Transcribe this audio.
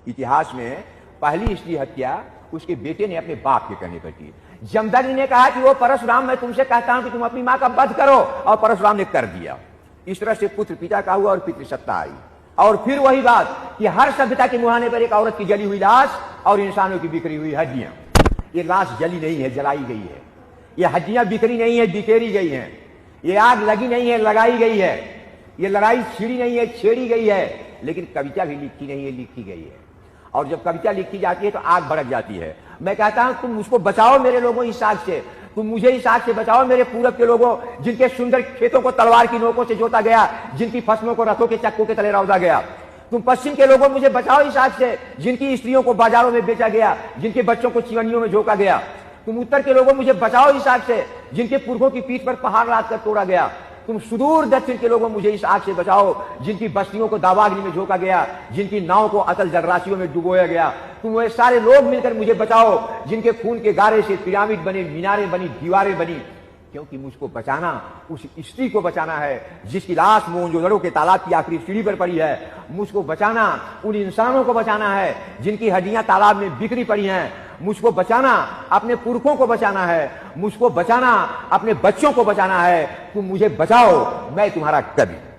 इतिहास में पहली स्त्री हत्या उसके बेटे ने अपने बाप के कहने पर की। जमदग्नि ने कहा कि वो परशुराम, मैं तुमसे कहता हूं कि तुम अपनी मां का वध करो, और परशुराम ने कर दिया। इस तरह से पुत्र पिता का हुआ और पितृसत्ता आई। और फिर वही बात कि हर सभ्यता के मुहाने पर एक औरत की जली हुई लाश और इंसानों की बिखरी हुई हड्डियां। ये लाश जली नहीं है, जलाई गई है। ये हड्डियां बिखरी नहीं है, बिखेरी गई हैं। ये आग लगी नहीं है, लगाई गई है। ये लड़ाई छिड़ी नहीं है, छेड़ी गई है। लेकिन कविता भी लिखी नहीं है, लिखी गई है। और जब कविता लिखी जाती है तो आग भड़क जाती है। मैं कहता हूं तुम मुझको बचाओ मेरे लोगों इस आग से, तुम मुझे इस आग से बचाओ मेरे पूरब के लोगों, जिनके सुंदर खेतों को तलवार की नोकों से जोता गया, जिनकी फसलों को रथों के चक्कों के तले रौदा गया। तुम पश्चिम के लोगों मुझे बचाओ इस आग से, जिनकी स्त्रियों को बाजारों में बेचा गया, जिनके बच्चों को चिवनियों में झोंका गया। तुम उत्तर के लोगों मुझे बचाओ इस आग से, जिनके पुरखों की पीठ पर पहाड़ लाद कर तोड़ा गया। तुम सुदूर दक्षिण के लोगों मुझे इस आग से बचाओ, जिनकी बस्तियों को दावाग्नि में झोंका गया, जिनकी नाव को अतल जलराशियों में डुबोया गया। तुम वे सारे लोग मिलकर मुझे बचाओ, जिनके खून के गारे से पिरामिड बने, मीनारें बनी, दीवारें बनी। क्योंकि मुझको बचाना उस स्त्री को बचाना है जिसकी लाश मोहनजोदड़ो के तालाब की आखिरी सीढ़ी पर पड़ी है। मुझको बचाना उन इंसानों को बचाना है जिनकी हड्डियां तालाब में बिखरी पड़ी हैं। मुझको बचाना अपने पुरखों को बचाना है। मुझको बचाना अपने बच्चों को बचाना है। तुम मुझे बचाओ, मैं तुम्हारा कवि।